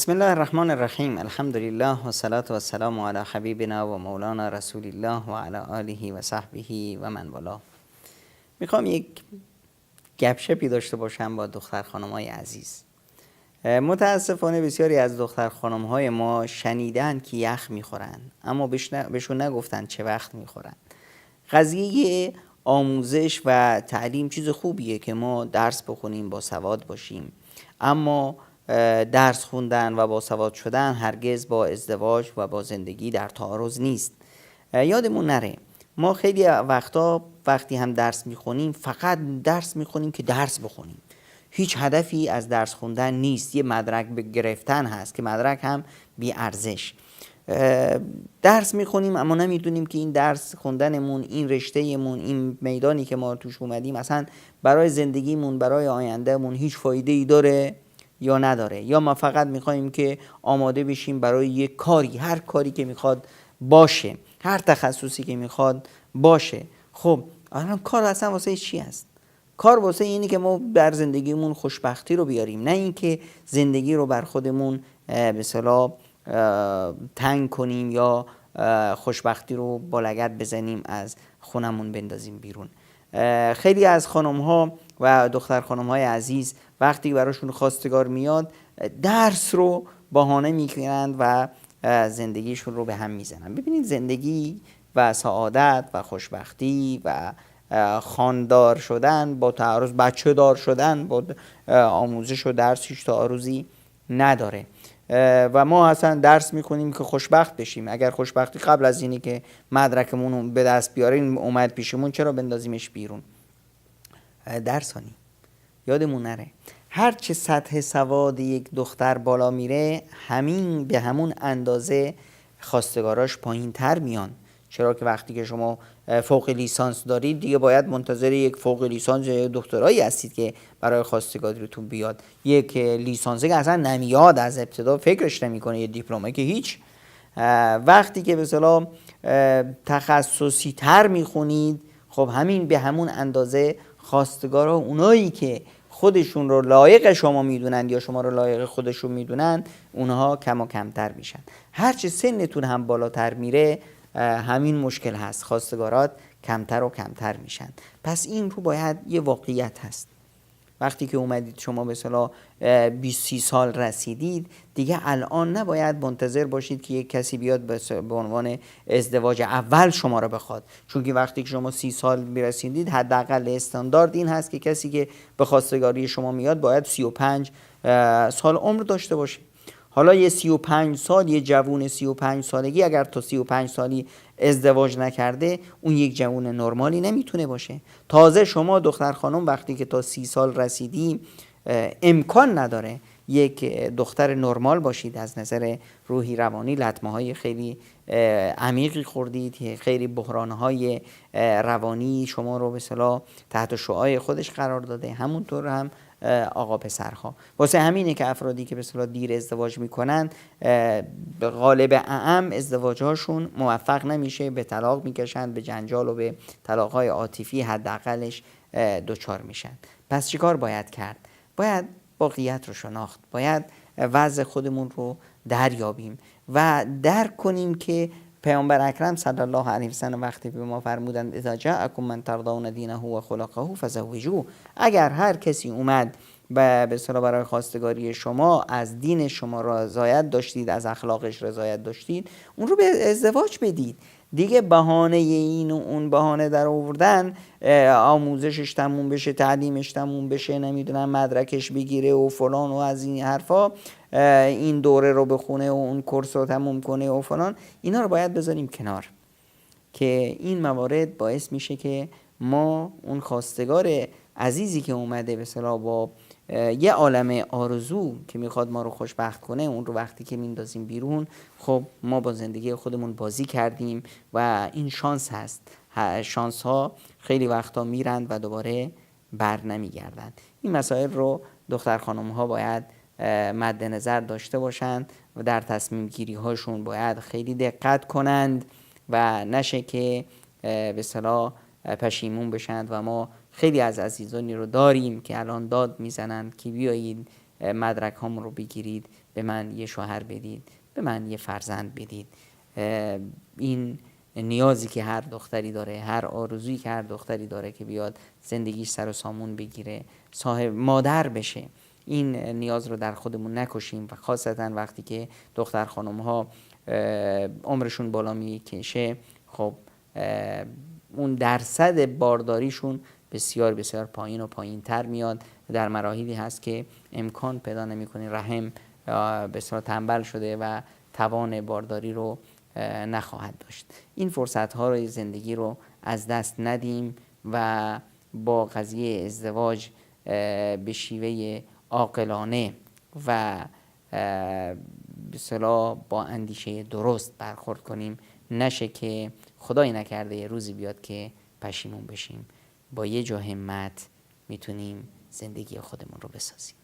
بسم الله الرحمن الرحیم. الحمد لله و صلاة و السلام علی حبیبنا و مولانا رسول الله و علی آله و صحبه و من والاه. میخوام یک گپشپی داشته باشم با دختر خانم‌های عزیز. متاسفانه بسیاری از دختر خانم‌های ما شنیدن که یخ میخورن، اما بهشون نگفتن چه وقت میخورن. قضیه آموزش و تعلیم چیز خوبیه که ما درس بخونیم، با سواد باشیم، اما درس خوندن و با سواد شدن هرگز با ازدواج و با زندگی در تعارض نیست. یادمون نره ما خیلی وقتا وقتی هم درس میخونیم فقط درس میخونیم که درس بخونیم، هیچ هدفی از درس خوندن نیست، یه مدرک به گرفتن هست که مدرک هم بی ارزش. درس میخونیم اما نمیدونیم که این درس خوندنمون، این رشتهمون، این میدانی که ما توش اومدیم اصلا برای زندگیمون، برای آیندهمون هیچ فایده ای داره یا نداره، یا ما فقط میخوایم که آماده بشیم برای یک کاری، هر کاری که میخواد باشه، هر تخصصی که میخواد باشه. خب الان کار اصلا واسه چی است؟ کار واسه اینی که ما در زندگیمون خوشبختی رو بیاریم، نه اینکه زندگی رو بر خودمون به اصطلاح تنگ کنیم یا خوشبختی رو با لگد بزنیم از خونمون بندازیم بیرون. خیلی از خانم ها و دختر خانم های عزیز وقتی براشون خواستگار میاد درس رو بهانه میکنند و زندگیشون رو به هم میزنن. ببینید زندگی و سعادت و خوشبختی و خاندار شدن با تعارض، بچه دار شدن با آموزش و درس هیچ تعارضی نداره و ما اصلا درس میکنیم که خوشبخت بشیم. اگر خوشبختی قبل از اینی که مدرکمون رو به دست بیاریم اومد پیشمون، چرا بندازیمش بیرون؟ درسانی یادمون نره هر چه سطح سواد یک دختر بالا میره همین به همون اندازه خواستگاراش پایین تر میان. چرا که وقتی که شما فوق لیسانس دارید دیگه باید منتظر یک فوق لیسانس یا دکترایی هستید که برای خواستگاریتون بیاد. یک لیسانسه که اصلا نمیاد، از ابتدا فکرش نمیکنه، یه دیپلمه که هیچ. وقتی که به اصطلاح تخصصی تر میخونید، خب همین به همون اندازه خواستگارا، اونایی که خودشون رو لایق شما میدونن یا شما رو لایق خودشون میدونن، اونها کم و کمتر میشن. هرچه سنتون هم بالاتر میره همین مشکل هست، خواستگارات کمتر و کمتر میشن. پس این رو باید یه واقعیت هست. وقتی که اومدید شما به اصطلاح 20-30 سال رسیدید، دیگه الان نباید منتظر باشید که یک کسی بیاد به عنوان ازدواج اول شما رو بخواد، چون که وقتی که شما 30 سال میرسیدید حداقل استاندارد این هست که کسی که به خواستگاری شما میاد باید 35 سال عمر داشته باشه. حالا یه 35 سال، یه جوون 35 سالگی اگر تا 35 سالی ازدواج نکرده، اون یک جوون نرمالی نمیتونه باشه. تازه شما دختر خانم وقتی که تا 30 سال رسیدی امکان نداره یک دختر نرمال باشید. از نظر روحی روانی لطمه های خیلی عمیقی خوردید، خیلی بحران های روانی شما رو به اصطلاح تحت شعاع خودش قرار داده. همونطور هم آقا پسرها. واسه همینه که افرادی که به اصطلاح دیر ازدواج میکنن به غالب اعم ازدواجهاشون موفق نمیشه، به طلاق میکشن، به جنجال و به طلاقهای عاطفی حداقلش دچار میشن. پس چیکار باید کرد؟ باید واقعیت رو شناخت، باید وضع خودمون رو دریابیم و درک کنیم که پیامبر اکرم صلی الله علیه و سلم وقتی به ما فرمودند اذا جاءکم من ترضون دینه و خلقه فزوجوه، اگر هر کسی اومد به اصطلاح برای خواستگاری شما از دین شما رضایت داشتید، از اخلاقش رضایت داشتید، اون رو به ازدواج بدید. دیگه بهانه این و اون بهانه در آوردن، آموزشش تموم بشه، تعلیمش تموم بشه، نمیدونم مدرکش بگیره و فلان و از این حرفا، این دوره رو بخونه و اون کورس رو تموم کنه و فلان، اینا رو باید بذاریم کنار، که این موارد باعث میشه که ما اون خواستگار عزیزی که اومده به اصطلاح با یه عالم آرزو که میخواد ما رو خوشبخت کنه، اون رو وقتی که میندازیم بیرون، خب ما با زندگی خودمون بازی کردیم و این شانس هست. شانس ها خیلی وقتا میرند و دوباره بر نمیگردند. این مسائل رو دختر خانم ها باید مد نظر داشته باشند و در تصمیم گیری هاشون باید خیلی دقت کنند و نشه که به اصطلاح پشیمون بشند. و ما خیلی از عزیزانی رو داریم که الان داد میزنند که بیایید مدرک هامون رو بگیرید، به من یه شوهر بدید، به من یه فرزند بدید. این نیازی که هر دختری داره، هر آرزویی که هر دختری داره که بیاد زندگیش سر و سامون بگیره، صاحب مادر بشه، این نیاز رو در خودمون نکشیم. و خاصتا وقتی که دختر خانم ها عمرشون بالا میکشه، خب اون درصد بارداریشون بسیار بسیار پایین و پایین تر میاد. در مراحلی هست که امکان پیدا نمی‌کنه، رحم بسیار تنبل شده و توان بارداری رو نخواهد داشت. این فرصت ها رو، زندگی رو از دست ندیم و با قضیه ازدواج به شیوه عاقلانه و به اصطلاح با اندیشه درست برخورد کنیم، نشه که خدای نکرده یه روزی بیاد که پشیمون بشیم. با یه جو همت میتونیم زندگی خودمون رو بسازیم.